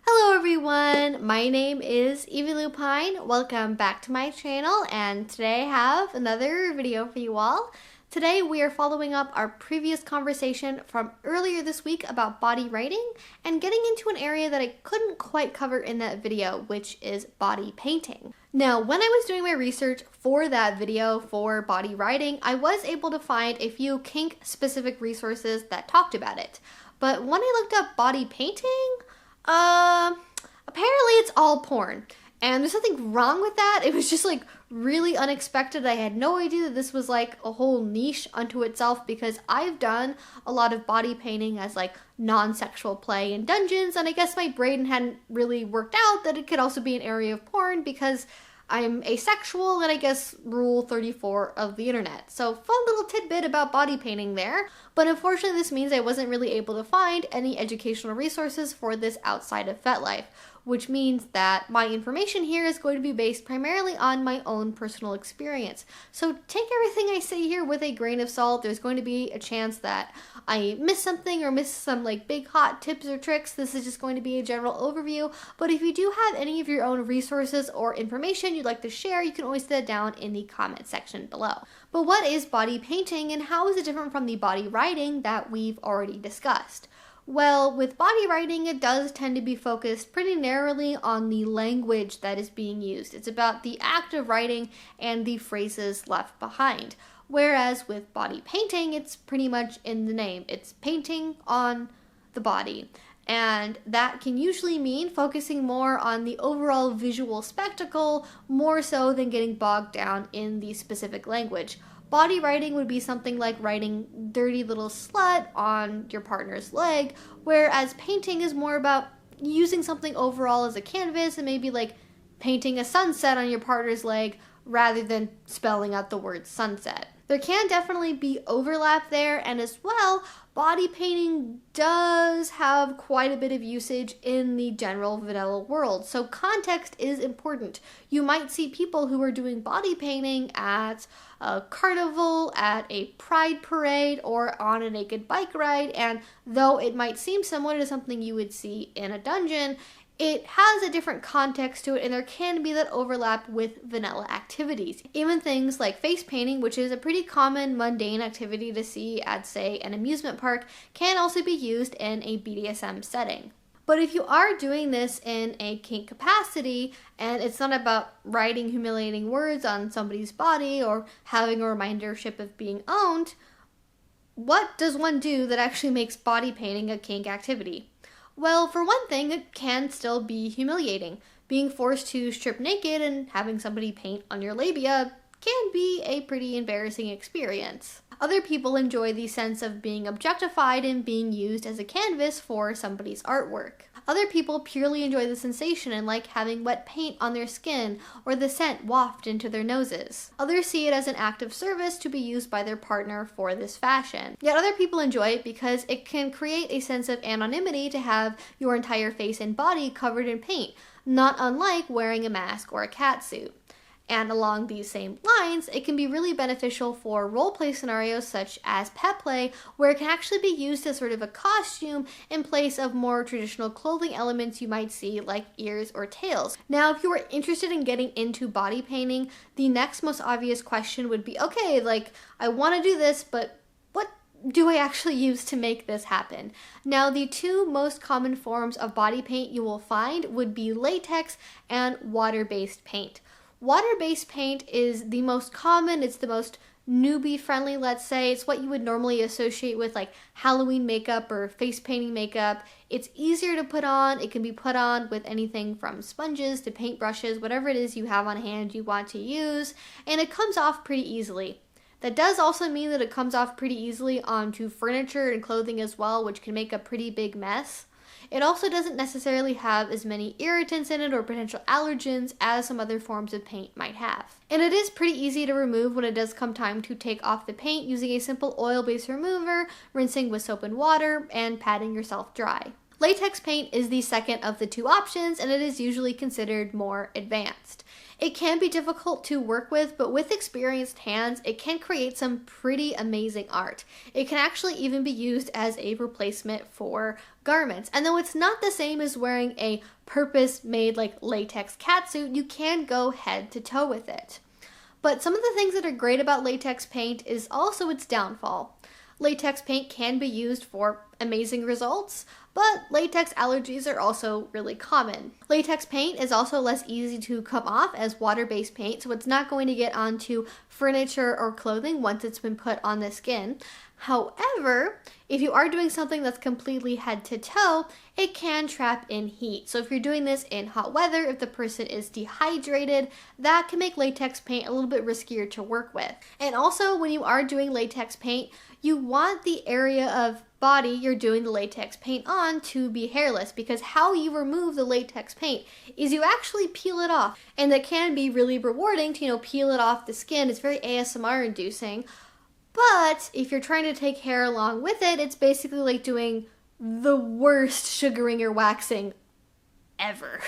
Hello everyone, my name is Evie Lupine. Welcome back to my channel, and today I have another video for you all. Today we are following up our previous conversation from earlier this week about body writing and getting into an area that I couldn't quite cover in that video, which is body painting. Now, when I was doing my research for that video for body writing, I was able to find a few kink specific resources that talked about it. But when I looked up body painting, apparently it's all porn. And there's nothing wrong with that. It was just like really unexpected. I had no idea that this was like a whole niche unto itself, because I've done a lot of body painting as like non-sexual play in dungeons, and I guess my brain hadn't really worked out that it could also be an area of porn because I'm asexual and I guess rule 34 of the internet. So fun little tidbit about body painting there. But unfortunately this means I wasn't really able to find any educational resources for this outside of FetLife, which means that my information here is going to be based primarily on my own personal experience. So take everything I say here with a grain of salt. There's going to be a chance that I miss something or miss some like big hot tips or tricks. This is just going to be a general overview, but if you do have any of your own resources or information you'd like to share, you can always put that down in the comment section below. But what is body painting and how is it different from the body writing that we've already discussed? Well, with body writing, it does tend to be focused pretty narrowly on the language that is being used. It's about the act of writing and the phrases left behind. Whereas with body painting, it's pretty much in the name. It's painting on the body. And that can usually mean focusing more on the overall visual spectacle, more so than getting bogged down in the specific language. Body writing would be something like writing dirty little slut on your partner's leg, whereas painting is more about using something overall as a canvas and maybe like painting a sunset on your partner's leg rather than spelling out the word sunset. There can definitely be overlap there, and as well, body painting does have quite a bit of usage in the general vanilla world, so context is important. You might see people who are doing body painting at a carnival, at a pride parade, or on a naked bike ride, and though it might seem similar to something you would see in a dungeon, it has a different context to it, and there can be that overlap with vanilla activities. Even things like face painting, which is a pretty common mundane activity to see at, say, an amusement park, can also be used in a BDSM setting. But if you are doing this in a kink capacity, and it's not about writing humiliating words on somebody's body or having a remindership of being owned, what does one do that actually makes body painting a kink activity? Well, for one thing, it can still be humiliating. Being forced to strip naked and having somebody paint on your labia can be a pretty embarrassing experience. Other people enjoy the sense of being objectified and being used as a canvas for somebody's artwork. Other people purely enjoy the sensation and like having wet paint on their skin or the scent waft into their noses. Others see it as an act of service to be used by their partner for this fashion. Yet other people enjoy it because it can create a sense of anonymity to have your entire face and body covered in paint, not unlike wearing a mask or a catsuit. And along these same lines, it can be really beneficial for roleplay scenarios such as pet play, where it can actually be used as sort of a costume in place of more traditional clothing elements you might see like ears or tails. Now, if you are interested in getting into body painting, the next most obvious question would be, okay, like I want to do this, but what do I actually use to make this happen? Now, the two most common forms of body paint you will find would be latex and water-based paint. Water-based paint is the most common, it's the most newbie friendly, let's say. It's what you would normally associate with like Halloween makeup or face painting makeup. It's easier to put on. It can be put on with anything from sponges to paintbrushes, whatever it is you have on hand you want to use, and it comes off pretty easily. That does also mean that it comes off pretty easily onto furniture and clothing as well, which can make a pretty big mess. It also doesn't necessarily have as many irritants in it or potential allergens as some other forms of paint might have. And it is pretty easy to remove when it does come time to take off the paint using a simple oil-based remover, rinsing with soap and water, and patting yourself dry. Latex paint is the second of the two options, and it is usually considered more advanced. It can be difficult to work with, but with experienced hands, it can create some pretty amazing art. It can actually even be used as a replacement for garments. And though it's not the same as wearing a purpose-made like latex catsuit, you can go head to toe with it. But some of the things that are great about latex paint is also its downfall. Latex paint can be used for amazing results, but latex allergies are also really common. Latex paint is also less easy to come off as water-based paint, so it's not going to get onto furniture or clothing once it's been put on the skin. However, if you are doing something that's completely head to toe, it can trap in heat. So if you're doing this in hot weather, if the person is dehydrated, that can make latex paint a little bit riskier to work with. And also, when you are doing latex paint, you want the area of body you're doing the latex paint on to be hairless, because how you remove the latex paint is you actually peel it off. And that can be really rewarding to, peel it off the skin. It's very ASMR inducing. But if you're trying to take hair along with it, it's basically like doing the worst sugaring or waxing ever.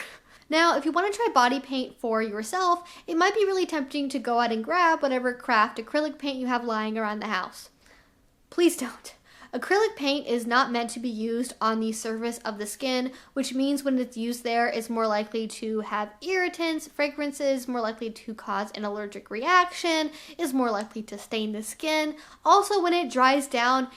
Now, if you want to try body paint for yourself, it might be really tempting to go out and grab whatever craft acrylic paint you have lying around the house. Please don't. Acrylic paint is not meant to be used on the surface of the skin, which means when it's used there, it's more likely to have irritants, fragrances, more likely to cause an allergic reaction, is more likely to stain the skin. Also, when it dries down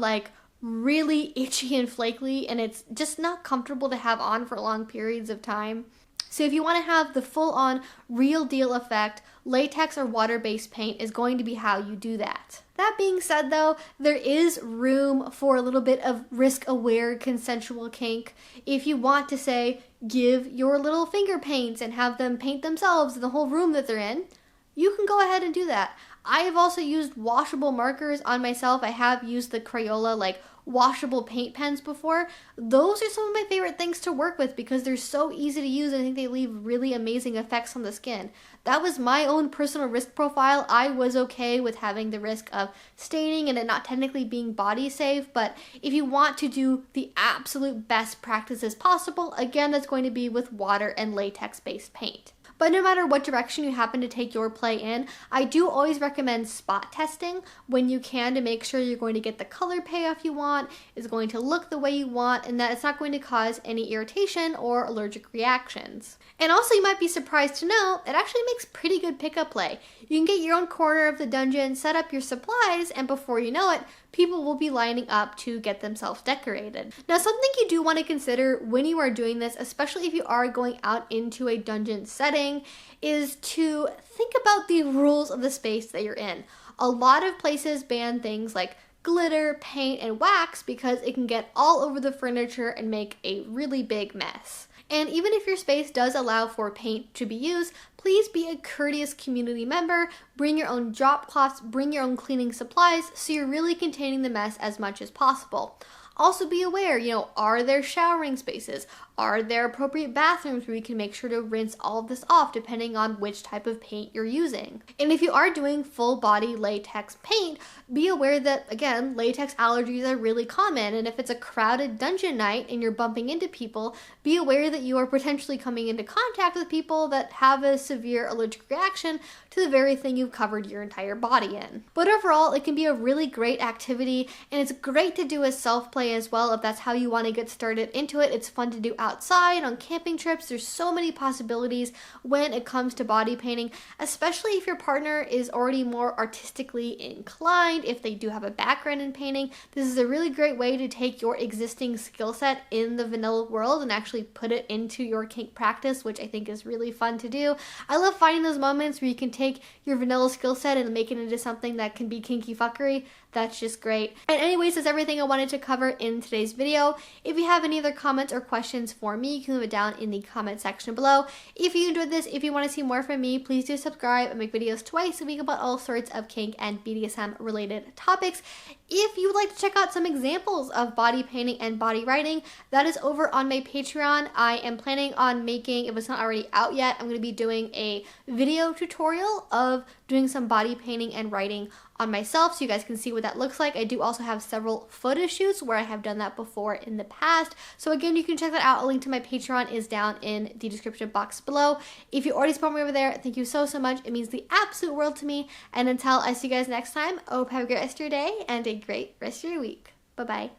like really itchy and flaky, and it's just not comfortable to have on for long periods of time. So if you want to have the full-on, real deal effect, latex or water-based paint is going to be how you do that. That being said though, there is room for a little bit of risk-aware consensual kink. If you want to, say, give your little finger paints and have them paint themselves in the whole room that they're in, you can go ahead and do that. I have also used washable markers on myself. I have used the Crayola washable paint pens before. Those are some of my favorite things to work with because they're so easy to use and I think they leave really amazing effects on the skin. That was my own personal risk profile. I was okay with having the risk of staining and it not technically being body safe, but if you want to do the absolute best practices possible, again, that's going to be with water and latex based paint. But no matter what direction you happen to take your play in, I do always recommend spot testing when you can to make sure you're going to get the color payoff you want, is going to look the way you want, and that it's not going to cause any irritation or allergic reactions. And also you might be surprised to know, it actually makes pretty good pickup play. You can get your own corner of the dungeon, set up your supplies, and before you know it, people will be lining up to get themselves decorated. Now, something you do want to consider when you are doing this, especially if you are going out into a dungeon setting, is to think about the rules of the space that you're in. A lot of places ban things like glitter, paint, and wax because it can get all over the furniture and make a really big mess. And even if your space does allow for paint to be used, please be a courteous community member, bring your own drop cloths, bring your own cleaning supplies so you're really containing the mess as much as possible. Also be aware, are there showering spaces? Are there appropriate bathrooms where you can make sure to rinse all of this off depending on which type of paint you're using? And if you are doing full body latex paint, be aware that, again, latex allergies are really common, and if it's a crowded dungeon night and you're bumping into people, be aware that you are potentially coming into contact with people that have a severe allergic reaction to the very thing you've covered your entire body in. But overall, it can be a really great activity, and it's great to do as self-play as well if that's how you want to get started into it. It's fun to do outside, on camping trips. There's so many possibilities when it comes to body painting, especially if your partner is already more artistically inclined, if they do have a background in painting. This is a really great way to take your existing skill set in the vanilla world and actually put it into your kink practice, which I think is really fun to do. I love finding those moments where you can take your vanilla skill set and make it into something that can be kinky fuckery. That's just great. And anyways, that's everything I wanted to cover in today's video. If you have any other comments or questions for me, you can leave it down in the comment section below. If you enjoyed this, if you want to see more from me, please do subscribe. I make videos twice a week about all sorts of kink and BDSM related topics. If you would like to check out some examples of body painting and body writing, that is over on my Patreon. I am planning on making, if it's not already out yet, I'm going to be doing a video tutorial of doing some body painting and writing on myself so you guys can see what that looks like. I do also have several photo shoots where I have done that before in the past. So again, you can check that out. A link to my Patreon is down in the description box below. If you already support me over there, thank you so much. It means the absolute world to me. And until I see you guys next time, I hope you have a great rest of your day and a great rest of your week. Bye-bye.